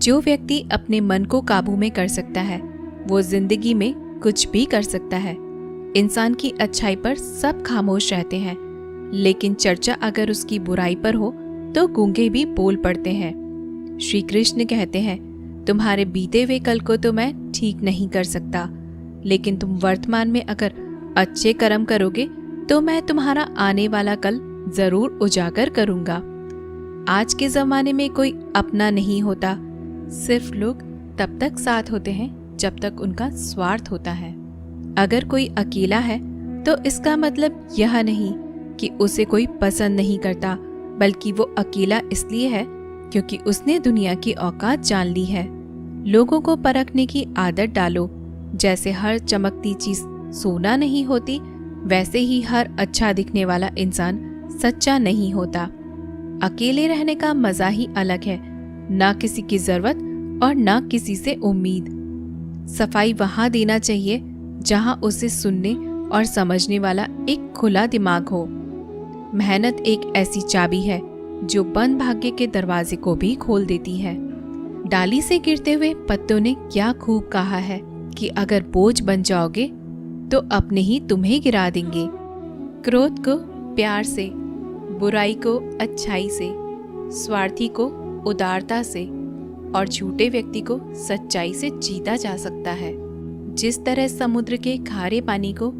जो व्यक्ति अपने मन को काबू में कर सकता है वो जिंदगी में कुछ भी कर सकता है। इंसान की अच्छाई पर सब खामोश रहते हैं, लेकिन चर्चा अगर उसकी बुराई पर हो तो गूंगे भी बोल पड़ते हैं। श्री कृष्ण कहते हैं, तुम्हारे बीते हुए कल को तो मैं ठीक नहीं कर सकता, लेकिन तुम वर्तमान में अगर अच्छे कर्म करोगे तो मैं तुम्हारा आने वाला कल जरूर उजागर करूंगा। आज के जमाने में कोई अपना नहीं होता, सिर्फ लोग तब तक साथ होते हैं जब तक उनका स्वार्थ होता है। अगर कोई अकेला है तो इसका मतलब यह नहीं कि उसे कोई पसंद नहीं करता, बल्कि वो अकेला इसलिए है क्योंकि उसने दुनिया की औकात जान ली है। लोगों को परखने की आदत डालो। जैसे हर चमकती चीज सोना नहीं होती, वैसे ही हर अच्छा दिखने वाला इंसान सच्चा नहीं होता। अकेले रहने का मजा ही अलग है, ना किसी की जरूरत और ना किसी से उम्मीद। सफाई वहां देना चाहिए जहां उसे सुनने और समझने वाला एक खुला दिमाग हो। मेहनत एक ऐसी चाबी है जो बंद भाग्य के दरवाजे को भी खोल देती है। डाली से गिरते हुए पत्तों ने क्या खूब कहा है कि अगर बोझ बन जाओगे तो अपने ही तुम्हें गिरा देंगे। क्रोध को प्यार से, बुराई को अच्छाई से, स्वार्थी को उदारता से और झूठे व्यक्ति को सच्चाई से जीता जा सकता है। जिस तरह समुद्र के खारे पानी को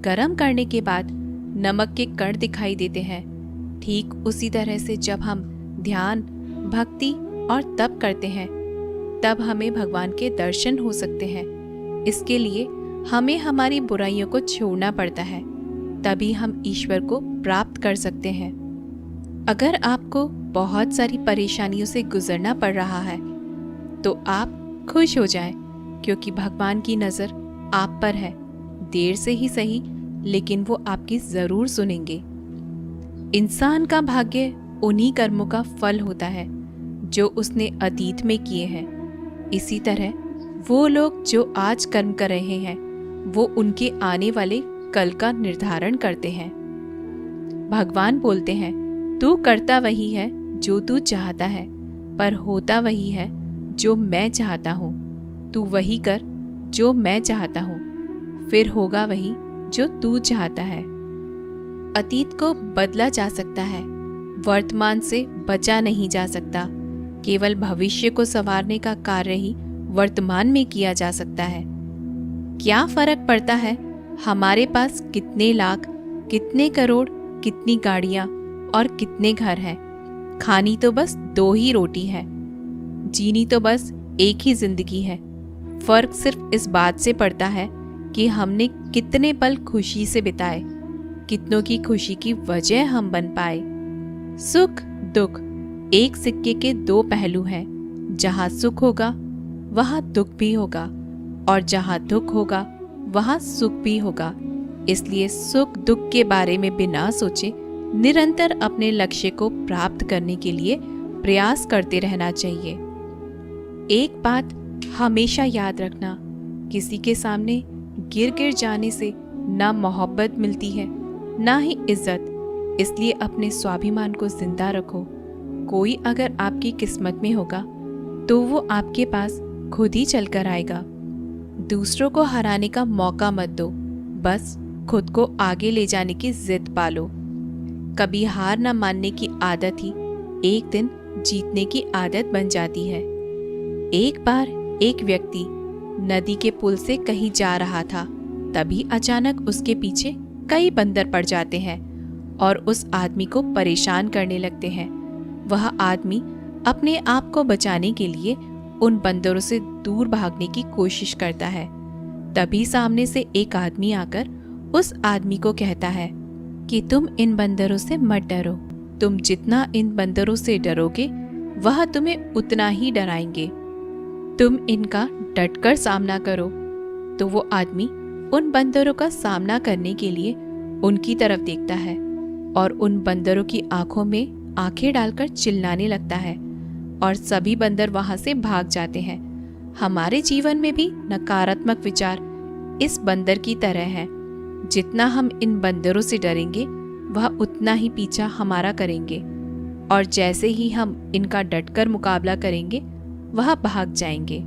गर्म करने के बाद नमक के कण दिखाई देते हैं, ठीक उसी तरह से जब हम ध्यान, भक्ति और तप करते हैं तब हमें भगवान के दर्शन हो सकते हैं। इसके लिए हमें हमारी बुराइयों को छोड़ना पड़ता है, तभी हम ईश्वर को प्राप्त कर सकते हैं। अगर आपको बहुत सारी परेशानियों से गुजरना पड़ रहा है तो आप खुश हो जाएं, क्योंकि भगवान की नज़र आप पर है। देर से ही सही, लेकिन वो आपकी जरूर सुनेंगे। इंसान का भाग्य उन्हीं कर्मों का फल होता है जो उसने अतीत में किए हैं। इसी तरह वो लोग जो आज कर्म कर रहे हैं वो उनके आने वाले कल का निर्धारण करते हैं। भगवान बोलते हैं, तू करता वही है जो तू चाहता है, पर होता वही है जो मैं चाहता हूँ। तू वही कर जो मैं चाहता हूँ, फिर होगा वही जो तू चाहता है। अतीत को बदला जा सकता है, वर्तमान से बचा नहीं जा सकता। केवल भविष्य को संवारने का कार्य ही वर्तमान में किया जा सकता है। क्या फर्क पड़ता है हमारे पास कितने लाख, कितने करोड़, कितनी गाड़ियां और कितने घर हैं? खानी तो बस 2 ही रोटी है, जीनी तो बस एक ही जिंदगी है। फर्क सिर्फ इस बात से पड़ता है कि हमने कितने पल खुशी से बिताए, कितनों की खुशी की वजह हम बन पाए। सुख दुख एक सिक्के के 2 पहलू हैं। जहाँ सुख होगा वहाँ दुख भी होगा, और जहाँ दुख होगा वहाँ सुख भी होगा। इसलिए सुख दुख के बारे में बिना सोचे निरंतर अपने लक्ष्य को प्राप्त करने के लिए प्रयास करते रहना चाहिए। एक बात हमेशा याद रखना, किसी के सामने गिर गिर जाने से ना मोहब्बत मिलती है ना ही इज्जत। इसलिए अपने स्वाभिमान को जिंदा रखो। कोई अगर आपकी किस्मत में होगा तो वो आपके पास खुद ही चल कर आएगा। दूसरों को हराने का मौका मत दो, बस खुद को आगे ले जाने की जिद पालो। कभी हार न मानने की आदत ही एक दिन जीतने की आदत बन जाती है। एक बार एक व्यक्ति नदी के पुल से कहीं जा रहा था, तभी अचानक उसके पीछे कई बंदर पड़ जाते हैं और उस आदमी को परेशान करने लगते हैं। वह आदमी अपने आप को बचाने के लिए उन बंदरों से दूर भागने की कोशिश करता है। तभी सामने से एक आदमी आकर उस आदमी को कहता है कि तुम इन बंदरों से मत डरो। तुम जितना इन बंदरों से डरोगे वह तुम्हें उतना ही डराएंगे। तुम इनका डटकर सामना करो। तो वो आदमी उन बंदरों का सामना करने के लिए उनकी तरफ देखता है और उन बंदरों की आंखों में आंखें डालकर चिल्लाने लगता है और सभी बंदर वहां से भाग जाते हैं। हमारे जीवन में भी नकारात्मक विचार इस बंदर की तरह हैं। जितना हम इन बंदरों से डरेंगे वह उतना ही पीछा हमारा करेंगे, और जैसे ही हम इनका डटकर मुकाबला करेंगे वह भाग जाएंगे।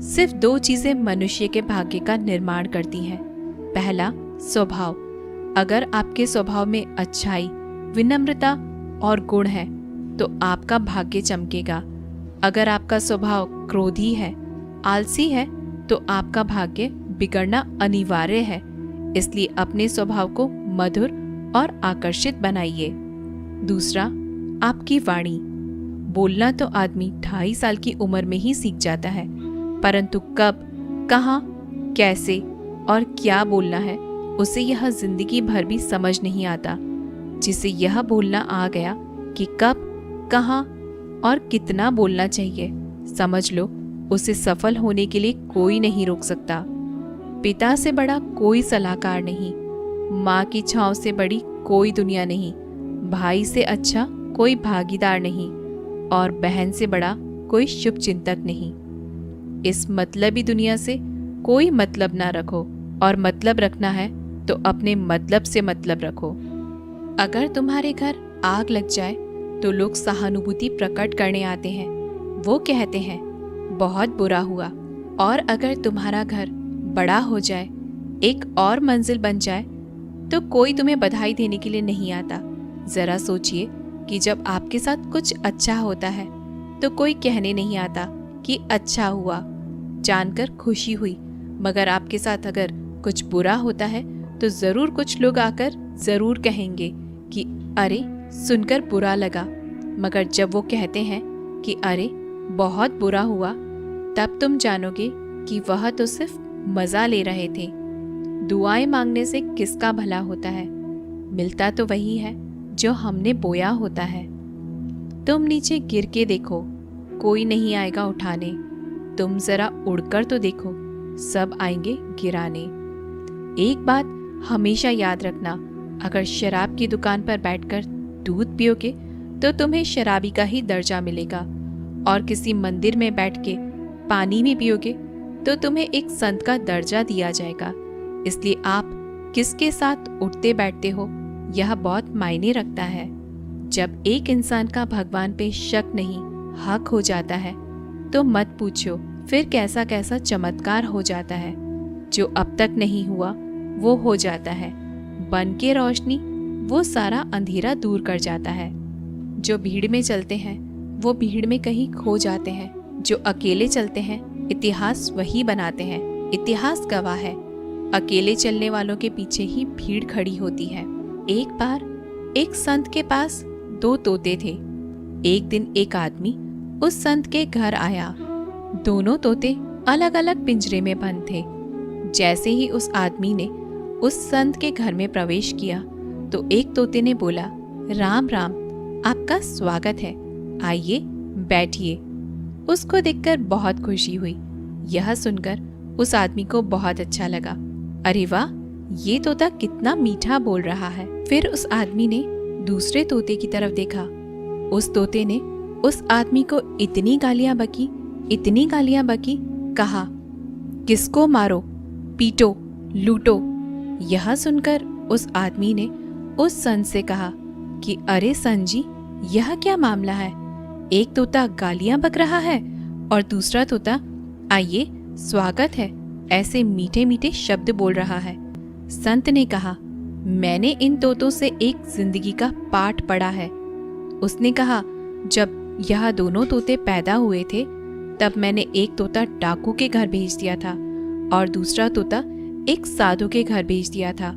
सिर्फ 2 चीजें मनुष्य के भाग्य का निर्माण करती हैं। पहला, स्वभाव। अगर आपके स्वभाव में अच्छाई, विनम्रता और गुण है तो आपका भाग्य चमकेगा। अगर आपका स्वभाव क्रोधी है, आलसी है, तो आपका भाग्य बिगड़ना अनिवार्य है। इसलिए अपने स्वभाव को मधुर और आकर्षित बनाइए। दूसरा, आपकी वाणी। बोलना तो आदमी 2.5 साल की उम्र में ही सीख जाता है, परंतु कब, कहाँ, कैसे और क्या बोलना है उसे यह जिंदगी भर भी समझ नहीं आता। जिसे यह बोलना आ गया कि कब, कहाँ और कितना बोलना चाहिए, समझ लो उसे सफल होने के लिए कोई नहीं रोक सकता। पिता से बड़ा कोई सलाहकार नहीं, माँ की छांव से बड़ी कोई दुनिया नहीं, भाई से अच्छा कोई भागीदार नहीं और बहन से बड़ा कोई शुभ चिंतक नहीं। इस मतलबी दुनिया से कोई मतलब ना रखो, और मतलब रखना है तो अपने मतलब से मतलब रखो। अगर तुम्हारे घर आग लग जाए तो लोग सहानुभूति प्रकट करने आते हैं। वो कहते हैं बहुत बुरा हुआ। और अगर तुम्हारा घर बड़ा हो जाए, एक और मंजिल बन जाए, तो कोई तुम्हें बधाई देने के लिए नहीं आता। जरा सोचिए कि जब आपके साथ कुछ अच्छा होता है तो कोई कहने नहीं आता कि अच्छा हुआ, जानकर खुशी हुई। मगर आपके साथ अगर कुछ बुरा होता है तो जरूर कुछ लोग आकर जरूर कहेंगे कि अरे सुनकर बुरा लगा। मगर जब वो कहते हैं कि अरे बहुत बुरा हुआ, तब तुम जानोगे कि वह तो सिर्फ मजा ले रहे थे। दुआएं मांगने से किसका भला होता है? मिलता तो वही है जो हमने बोया होता है। तुम नीचे गिर के देखो, कोई नहीं आएगा उठाने। तुम जरा उड़कर तो देखो, सब आएंगे गिराने। एक बात हमेशा याद रखना, अगर शराब की दुकान पर बैठकर दूध पियोगे तो तुम्हें शराबी का ही दर्जा मिलेगा, और किसी मंदिर में बैठ के पानी में पियोगे तो तुम्हें एक संत का दर्जा दिया जाएगा। इसलिए आप किसके साथ उठते बैठते हो यह बहुत मायने रखता है। जब एक इंसान का भगवान पे शक नहीं, हक हो जाता है तो मत पूछो फिर कैसा कैसा चमत्कार हो जाता है। जो अब तक नहीं हुआ वो हो जाता है। बन के रोशनी वो सारा अंधेरा दूर कर जाता है। जो भीड़ में चलते हैं वो भीड़ में कहीं खो जाते हैं। जो अकेले चलते हैं इतिहास वही बनाते हैं। इतिहास गवाह है, अकेले चलने वालों के पीछे ही भीड़ खड़ी होती है। एक बार एक संत के पास 2 तोते थे। एक दिन एक आदमी उस संत के घर आया। दोनों तोते अलग अलग पिंजरे में बंद थे। जैसे ही उस आदमी ने उस संत के घर में प्रवेश किया तो एक तोते ने बोला, राम राम, आपका स्वागत है, आइए बैठिए। उसको देखकर बहुत खुशी हुई। यह सुनकर उस आदमी को बहुत अच्छा लगा। अरे वाह, ये तोता कितना मीठा बोल रहा है। फिर उस आदमी ने दूसरे तोते की तरफ देखा। उस तोते ने उस आदमी को इतनी गालियां बकी, कहा, किसको मारो, पीटो, लूटो। यह सुनकर उस आदमी ने उस संत से कहा कि अरे संत जी, यह क्या मामला है? एक तोता गालियां बक रहा है और दूसरा तोता आइए स्वागत है ऐसे मीठे मीठे शब्द बोल रहा है। संत ने कहा, मैंने इन तोतों से एक जिंदगी का पाठ पढ़ा है। उसने कहा, जब यह दोनों तोते पैदा हुए थे तब मैंने एक तोता डाकू के घर भेज दिया था और दूसरा तोता एक साधु के घर भेज दिया था।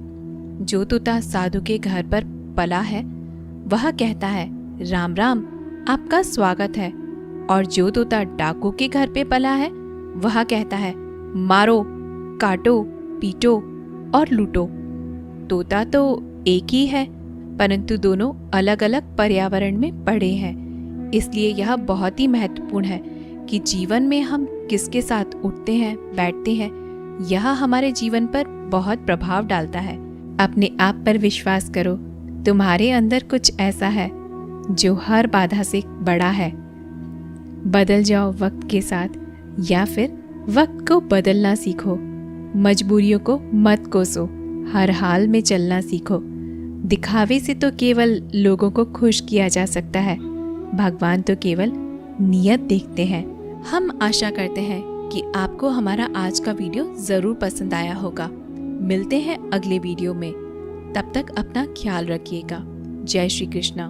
जो तोता साधु के घर पर पला है वह कहता है, राम राम, आपका स्वागत है। और जो तोता डाकू के घर पे पला है वह कहता है, मारो, काटो, पीटो और लूटो। तोता तो एक ही है, परंतु दोनों अलग अलग पर्यावरण में पड़े हैं। इसलिए यह बहुत ही महत्वपूर्ण है कि जीवन में हम किसके साथ उठते हैं, बैठते हैं, यह हमारे जीवन पर बहुत प्रभाव डालता है। अपने आप पर विश्वास करो, तुम्हारे अंदर कुछ ऐसा है जो हर बाधा से बड़ा है। बदल जाओ वक्त के साथ, या फिर वक्त को बदलना सीखो। मजबूरियों को मत कोसो, हर हाल में चलना सीखो। दिखावे से तो केवल लोगों को खुश किया जा सकता है, भगवान तो केवल नियत देखते हैं। हम आशा करते हैं कि आपको हमारा आज का वीडियो ज़रूर पसंद आया होगा। मिलते हैं अगले वीडियो में। तब तक अपना ख्याल रखिएगा। जय श्री कृष्णा।